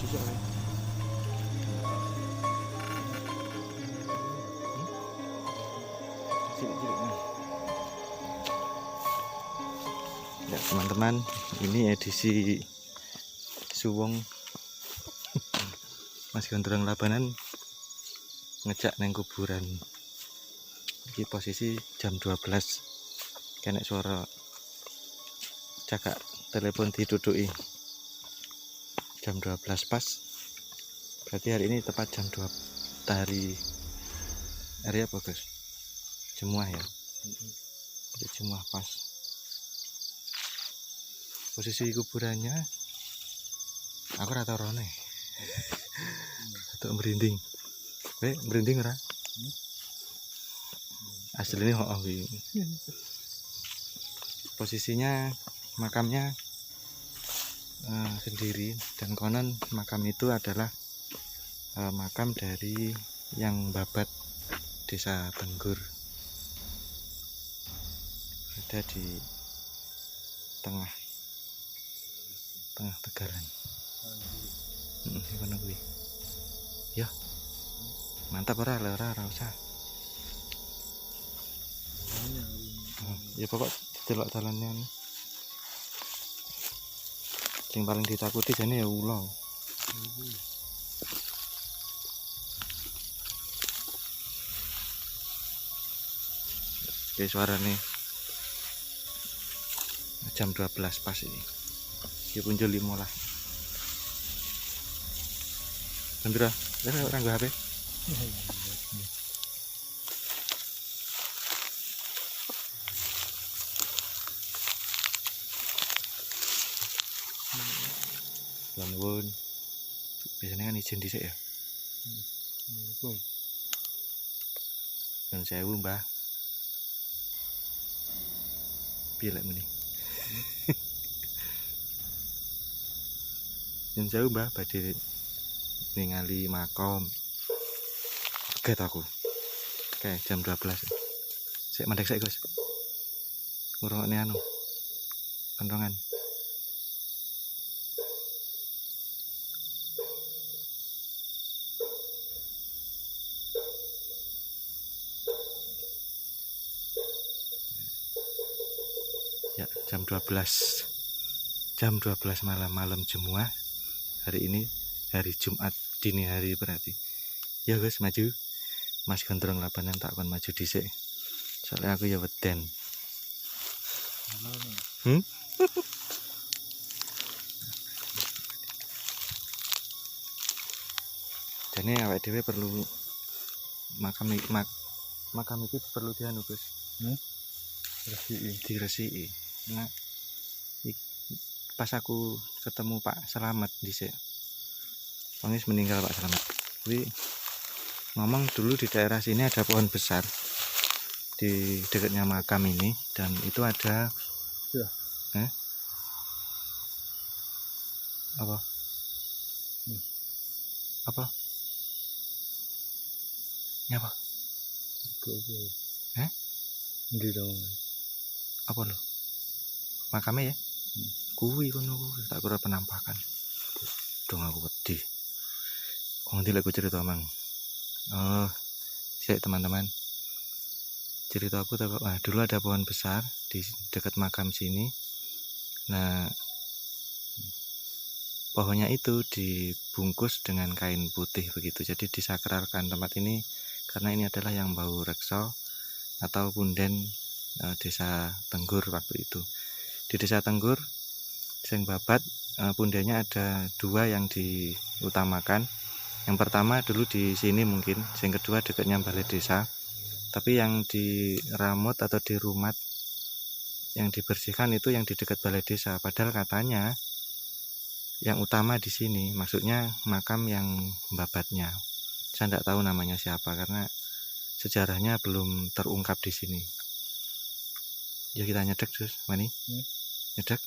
Bisa ae. Cilik-cilik nah. Ya teman-teman, ini edisi Suwung Mas Gondrong Labanan ngejak neng kuburan. Iki posisi jam 12. Kena suara cakak telepon diduduki. Jam 12 pas. Berarti hari ini tepat jam 2 hari apa, Guys? Jemuah ya. Jadi jemuah pas. Posisi kuburannya aku ora tau rone. Atau merinding. Merinding ora? Aslinya posisinya makamnya sendiri, dan konon makam itu adalah makam dari yang babat desa Tenggur, ada di tengah Tegaran. Kono kuwi. Ya. Mantap ora usah. Ya pokok delok dalannya. Sing paling ditakuti jane ya ula. Oke, suarane jam 12 pas ini. Ya punjul 5 lah. Gembira, orang nggo HP. Nuwun. Biasanya kan izin dhisik ya. Nyuwun sewu, Mbah. Piye lek muni? Nyuwun sewu, Mbah, badhe ningali makom. Kaget aku. Oke, jam 12. Sik mandek sik, Gus. Ngurungokne anu. Kentongan. Ya, jam 12. Jam 12 malam jemuah. Hari ini hari Jumat dini hari berarti. Ya guys, maju. Mas Gondrong Labanan tak akan maju dhisik. Soalnya aku ya weden. Jadi awake dhewe perlu makam iki perlu dianu, Gus. Diresiki. Nah, pas aku ketemu Pak Selamat dhisik. Wis meninggal Pak Selamat. Kuwi ngomong dulu di daerah sini ada pohon besar di dekatnya makam ini, dan itu ada apa? Apa? Nyapa? Ndi dong. Apa lo? Makamnya ya? Kuwi kono kuwi tak kira penampakan. Dong aku wedi. Kok ngerti lek cerita mang. Oh, sik teman-teman. Cerita aku dulu ada pohon besar di dekat makam sini. Nah, pohonnya itu dibungkus dengan kain putih begitu. Jadi disakralkan tempat ini karena ini adalah yang bau rekso atau punden desa Tenggur waktu itu. Di desa Tenggur sing babat pundennya ada 2 yang diutamakan. Yang pertama dulu di sini mungkin, yang kedua dekatnya balai desa. Tapi yang diramut atau dirumat, yang dibersihkan itu yang di dekat balai desa. Padahal katanya yang utama di sini, maksudnya makam yang babatnya. Saya tidak tahu namanya siapa karena sejarahnya belum terungkap di sini. Ya kita nyedek, Sus. Mani? Nyedek.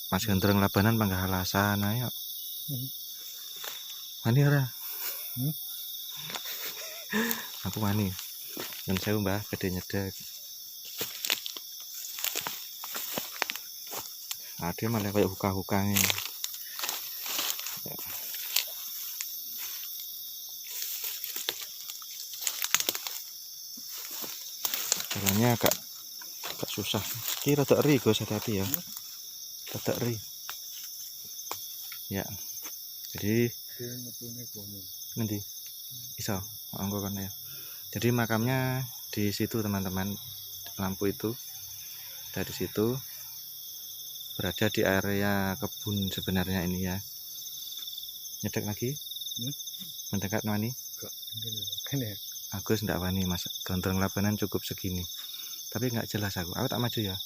Mas Gondrong Labanan panggah alasan ayo. Mani ora? Aku mani. Nyun sewu, Mbah, gede nyedek. Ada malah kayak hukang-hukang ini. jalannya agak susah. Ini rada eri Gus, hati-hati ya. Rada eri. Ya. Jadi nanti iso anggo kan ya. Jadi makamnya di situ teman-teman. Lampu itu dari situ berada di area kebun sebenarnya ini ya. Nyedek lagi? Mendekat wani? Agus ndak wani Mas. Gondrong labanan cukup segini. Tapi nggak jelas aku tak maju ya.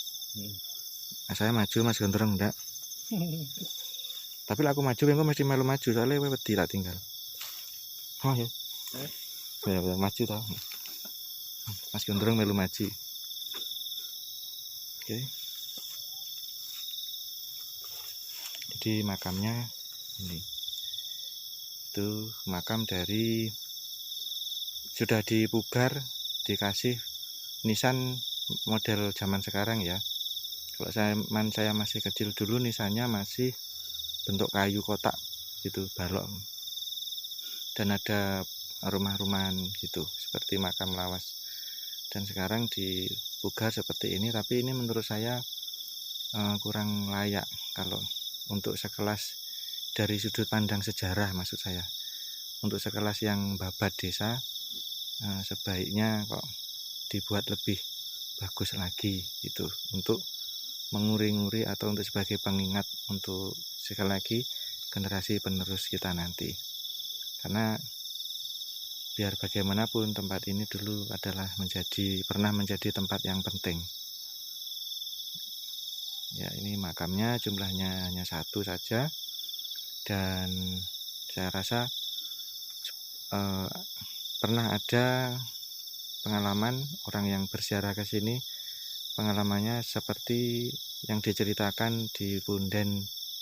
Saya maju Mas Gondrong ndak. Tapi aku maju engko mesti melu maju soalnya wedi tak tinggal. Oh ya. Ya maju tau. Mas Gondrong melu maju. Oke. Jadi makamnya ini. Itu makam dari sudah dipugar, dikasih nisan model zaman sekarang ya. Kalau saya masih kecil dulu nisannya masih bentuk kayu kotak gitu, balok. Dan ada rumah-rumahan gitu seperti makam lawas. Dan sekarang dipugar seperti ini, tapi ini menurut saya kurang layak kalau untuk sekelas dari sudut pandang sejarah maksud saya. Untuk sekelas yang babat desa sebaiknya kok dibuat lebih bagus lagi gitu untuk menguri-nguri atau untuk sebagai pengingat untuk sekali lagi generasi penerus kita nanti. Karena biar bagaimanapun tempat ini dulu adalah pernah menjadi tempat yang penting. Ya, ini makamnya jumlahnya hanya satu saja dan saya rasa pernah ada pengalaman orang yang berziarah ke sini, pengalamannya seperti yang diceritakan di Punden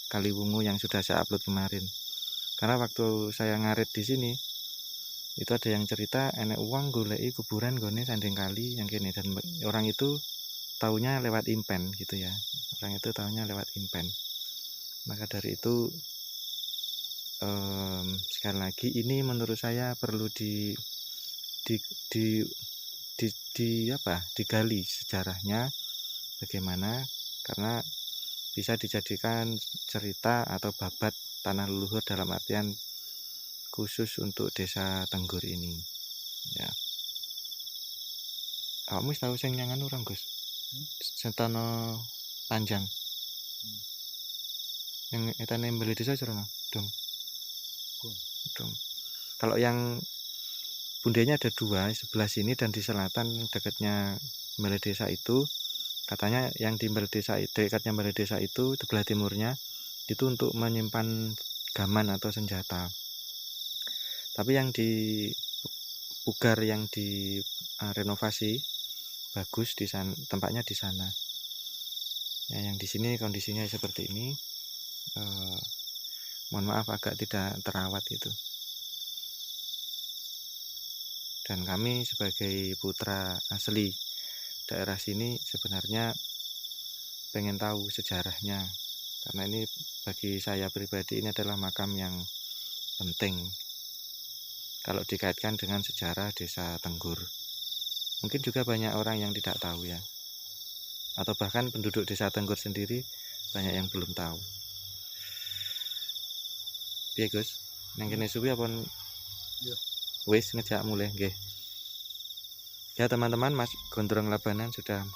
Kaliwungu yang sudah saya upload kemarin. Karena waktu saya ngarit di sini itu ada yang cerita enek uang goleki kuburan gone sanding kali yang kene, dan orang itu taunya lewat impen gitu ya. Orang itu taunya lewat impen. Maka dari itu sekali lagi ini menurut saya perlu digali sejarahnya bagaimana, karena bisa dijadikan cerita atau babat tanah leluhur dalam artian khusus untuk desa Tenggur ini ya. Kamu tahu sing nyangan orang Gus? Sentano panjang yang etane beli desa cerana dong. Kalau yang bundenya ada dua, sebelah sini dan di selatan dekatnya Balai Desa itu, katanya yang di Balai Desa, dekatnya Balai Desa itu sebelah timurnya itu untuk menyimpan gaman atau senjata. Tapi yang di pugar, yang di renovasi bagus di sana, tempatnya di sana. Ya, yang di sini kondisinya seperti ini. Mohon maaf agak tidak terawat itu. Dan kami sebagai putra asli daerah sini sebenarnya pengen tahu sejarahnya, karena ini bagi saya pribadi ini adalah makam yang penting kalau dikaitkan dengan sejarah desa Tenggur. Mungkin juga banyak orang yang tidak tahu ya, atau bahkan penduduk desa Tenggur sendiri banyak yang belum tahu. Piye Gus? Nang kene suwi apa? Iya. Wis ngejak mulai nggih. Ya teman-teman, Mas Gondrong Labanan sudah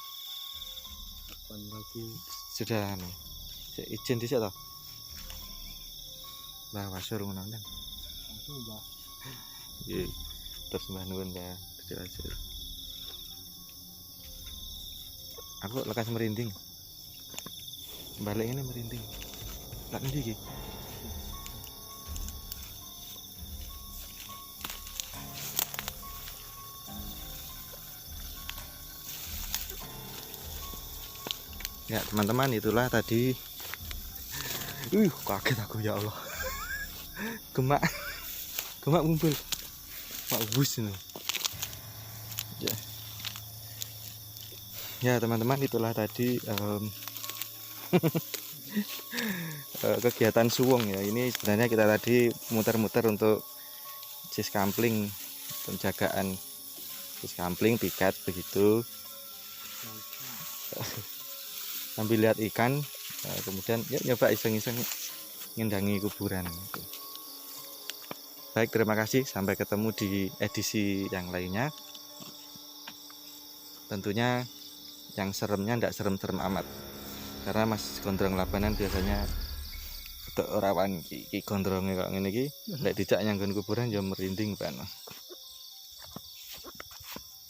izin dhisik to. Mbah wasur ngono ndang. Langsung, Mbah. Nggih. Terus mbah nuwun ya, dicil-cil. Aku lekas merinding. Balik ini merinding. Lak ngendi iki? Ya teman-teman, itulah tadi. Kaget aku ya Allah. Gemak ngumpul. Pak bus ini. Ya teman-teman, itulah tadi kegiatan suwung ya. Ini sebenarnya kita tadi muter-muter untuk siskampling, penjagaan siskampling piket begitu. sambil lihat ikan, kemudian ya nyoba iseng-iseng ngendangi kuburan. Baik, terima kasih, sampai ketemu di edisi yang lainnya. Tentunya yang seremnya ndak serem-serem amat, karena Mas Gondrong Labanan biasanya betok rawan iki gondronge kok ngene iki, nek dijak nyanggon kuburan ya merinding ban.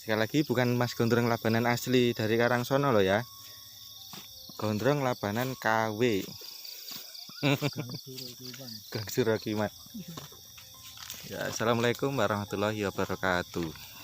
Sekali lagi, bukan Mas Gondrong Labanan asli dari Karangsono loh ya. Gondrong Labanan KW. Gang Surakiman. Ya, assalamualaikum warahmatullahi wabarakatuh.